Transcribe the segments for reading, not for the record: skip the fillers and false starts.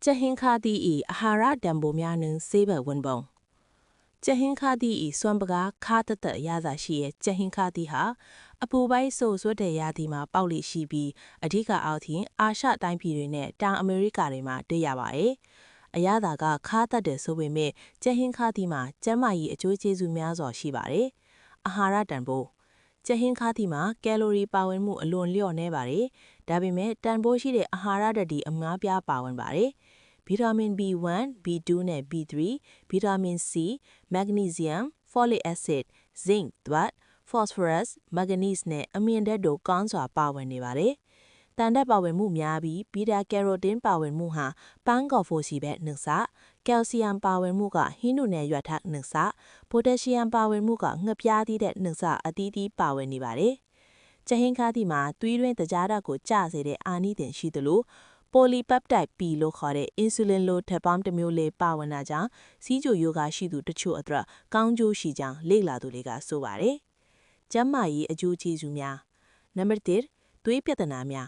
ကျဟင်းခါတီဤအာဟာရတန်ဖိုးများနှင့်ဆေးဘက်ဝင်ပုံကျဟင်းခါတီဤစွမ်းပကားခါတသက်ရသာရှိရဲ့ကျဟင်းခါတီဟာအပူပိုင်းဆိုးဆွတ်တဲ့ရာသီမှာပေါက်လိရှိပြီးအဓိကအောက်ထင်အာရှတိုင်းပြည်တွေနဲ့တောင်အမေရိကတွေမှာတွေ့ရပါတယ်။အရသာကခါတက်တယ်ဆိုပေမဲ့ကျဟင်းခါတီမှာကျန်းမာရေးအကျိုးကျေးဇူးများစွာရှိပါတယ်။အာဟာရတန်ဖိုးကျဟင်းခါတီမှာကယ်လိုရီပါဝင်မှုအလွန်လျော့နေပါတယ်။ဒါပေမဲ့တန်ဖိုးရှိတဲ့အာဟာရဓာတ်တွေအများပြားပါဝင်ပါတယ်။ဗီတာမင် B1, B2 နဲ့ B3, ဗီတာမင် C, မက်ဂနီဆီယမ်, folic acid, zinc, သွပ်, phosphorus, manganese နဲ့အမြင့်ဓာတ်တို့ကောင်းစွာပါဝင်နေပါတယ်။တန်ဓာတ်ပါဝင်မှုများပြီးဘီတာကယ်ရိုတင်းပါဝင်မှုဟာပန်းကော်ဖိုစီဘက်နှစကယ်လ်ဆီယမ်ပါဝင်မှုကဟင်းနုနယ်ရွက်ထက်နှစပိုတက်ဆီယမ်ပါဝင်မှုကငှက်ပြားသီးတဲ့နှစအသီးသီးပါဝင်နေပါတယ်။ကျဟင်းခါတီမှာသွေးတွင်းတကြားဓာတ်ကိုကျစေတဲ့အာနိသင်ရှိသလိုpolypeptide P လို့ခေါ်တဲ့ insulin လိုဓာတ်ပေါင်းတစ်မျိုးလေးပါဝင်တာကြောင့်စီးကျိုယောဂရှိသူတချို့အတွက်ကောင်းကျိုးရှိကြောင်းလေ့လာသူတွေကဆိုပါတယ်။ကျန်းမာရေးအကျိုးကျေးဇူးများနံပါတ်1သွေးပြဿနာများ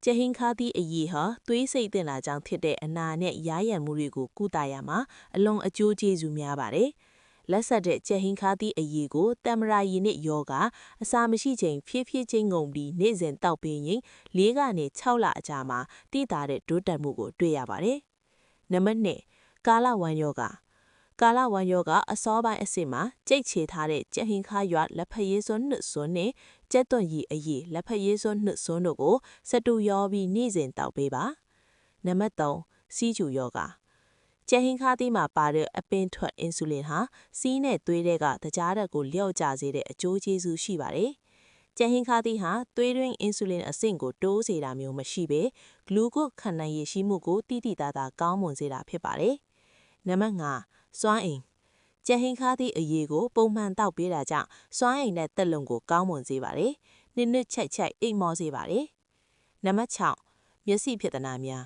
ကျဟင်းခါတီအရေးဟာသွေးစိတ်တင်လာကြောင်းဖြစ်တဲ့အနာနဲ့ရာရံမှုတွေကိုကုသရမှာအလွန်အကျိုးကျေးဇူးများပါတယ်။လက်ဆက်တဲ့ကျဟင်းခါတီအရေးကိုတမရာရည်နဲ့ယောဂအစာမရှိချိန်ဖြည်းဖြည်းချင်းငုံပြီးနေ့စဉ်တောက်ပေးရင်၄ကနေ6လအကြာမှာတည်တာတဲ့ဒိုးတက်မှုကိုတွေ့ရပါတယ်။နံပါတ်2ကာလဝမ်းယောဂကာလဝမ်းယောဂအစောပိုင်းအဆင့်မှာကြိတ်ချေထားတဲ့ကျဟင်းခါရွက်လက်ဖက်ရည်စွန်းနှစ်စွန်းနဲ့ကျက်သွန်ရည်အရေးလက်ဖက်ရည်စွန်းနှစ်စွန်းတို့ကိုစတူရောပြီးနေ့စဉ်တောက်ပေးပါ။နံပါတ်3စီးကျူယောဂကျဟင်းခါတီမှာပါတဲ့အပင်ထွက်အင်ဆူလင်ဟာစီးနဲ့သွေးတွေကတကြားဓာတ်ကိုလျော့ကျစေတဲ့အကျိုးကျေးဇူးရှိပါတယ်။ကျဟင်းခါတီဟာသွေးတွင်းအင်ဆူလင်အဆင့်ကိုတိုးစေတာမျိုးမရှိဘဲဂလူကိုခံနိုင်ရရှိမှုကိုတိတိတသားကောင်းမွန်စေတာဖြစ်ပါတယ်။နံပါတ်5စွမ်းအင်ကျဟင်းခါတီအရေးကိုပုံမှန်တောက်ပေးတာကြောင့်စွမ်းအင်နဲ့တက်လုံကိုကောင်းမွန်စေပါတယ်။နှစ်ချိုက်အိမ်မောစေပါတယ်။နံပါတ်6မျက်စိပြဿနာများ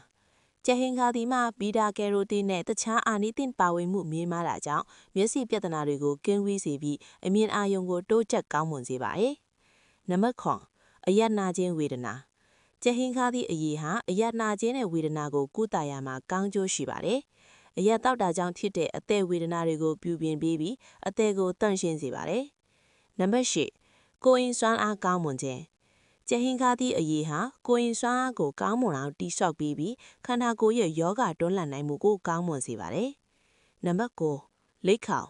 ကျဟင်းခါတီမှာဘီတာကယ်ရိုတင်းနဲ့တခြားအာနိသင်ပါဝင်မှုမြင့်မားတာကြောင့်မျက်စိပြဿနာတွေကိုကင်းဝေးစေပြီးအမြင်အာရုံကိုတိုးချက်ကောင်းမွန်စေပါတယ်။နံပါတ်9အယက်နာခြင်းဝေဒနာကျဟင်းခါတီအရေးဟာအယက်နာခြင်းနဲ့ဝေဒနာကိုကုသရမှာကောင်းကျိုးရှိပါတယ်။အယက်တောက်တာကြောင့်ဖြစ်တဲ့အသက်ဝေဒနာတွေကိုပြုပြင်ပေးပြီးအသက်ကိုတန့်ရှင်းစေပါတယ်။နံပါတ်10ကိုယ်အင်စွမ်းအားကောင်းမွန်ခြင်းကျဟင်းခါတီအရေးဟာကိုယ်အင်စွမ်းအားကိုကောင်းမွန်အောင်တိဆောက်ပေးပြီးခန္ဓာကိုယ်ရဲ့ယောဂတွန်းလှန်နိုင်မှုကိုကောင်းမွန်စေပါတယ်။နံပါတ်9လိတ်ခေါင်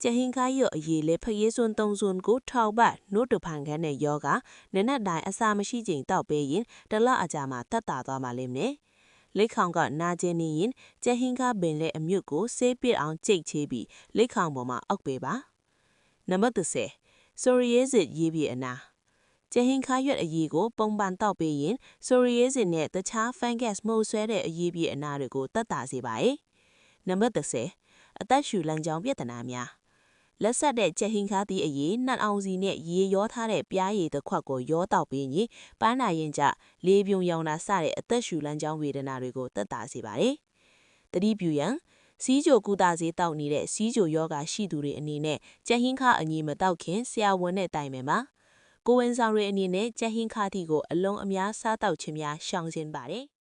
ကျဟင်းခါရဲ့အရေးလေးဖရေးစွန်း3စွန်းကိုထောက်ပတ်နို့တဖန်ခန်းတဲ့ယောဂနနက်တိုင်းအစာမရှိချိန်တောက်ပေးရင်တလအကြာမှာတက်တာသွားမှလိမ့်မယ်။လိတ်ခေါင်ကနာကျင်နေရင်ကျဟင်းခါပင်လက်အမြုပ်ကိုဆေးပစ်အောင်ကြိတ်ချေပြီးလိတ်ခေါင်ပေါ်မှာအောက်ပေးပါ။နံပါတ်10ဆိုရီယေးစစ်ရေးပြအနာကျဟင်းခါရွက်အရေးကိုပုံပန်တောက်ပေးရင်ဆိုရီယေးစစ်နဲ့တခြားဖန်ဂတ်မှုဆွဲတဲ့အရေးပြအနာတွေကိုတက်တာစေပါရဲ့။နံပါတ်30အသက်ရှူလမ်းကြောင်းပြဿနာများလက်ဆက်တဲ့ကျဟင်းခါတီအရေးနှက်အောင်စီနဲ့ရေရောထားတဲ့ပြားရည်တစ်ခွက်ကိုရောတောက်ပေးရင်ပန်းနာရင်ကြလေပြုံရောင်တာစတဲ့အသက်ရှူလမ်းကြောင်းဝေဒနာတွေကိုတက်တာစေပါတယ်။တတိပြုရန်စီးကြိုကူတာစေတောက်နေတဲ့စီးကြိုယောဂရှိသူတွေအနေနဲ့ကျဟင်းခါအညီမတောက်ခင်ဆရာဝန်နဲ့တိုင်ပင်ပါ။ကိုဝင်ဆောင်တွေအနေနဲ့ကျဟင်းခါတီကိုအလုံးအများစားတောက်ခြင်းများရှောင်ကျဉ်ပါတယ်။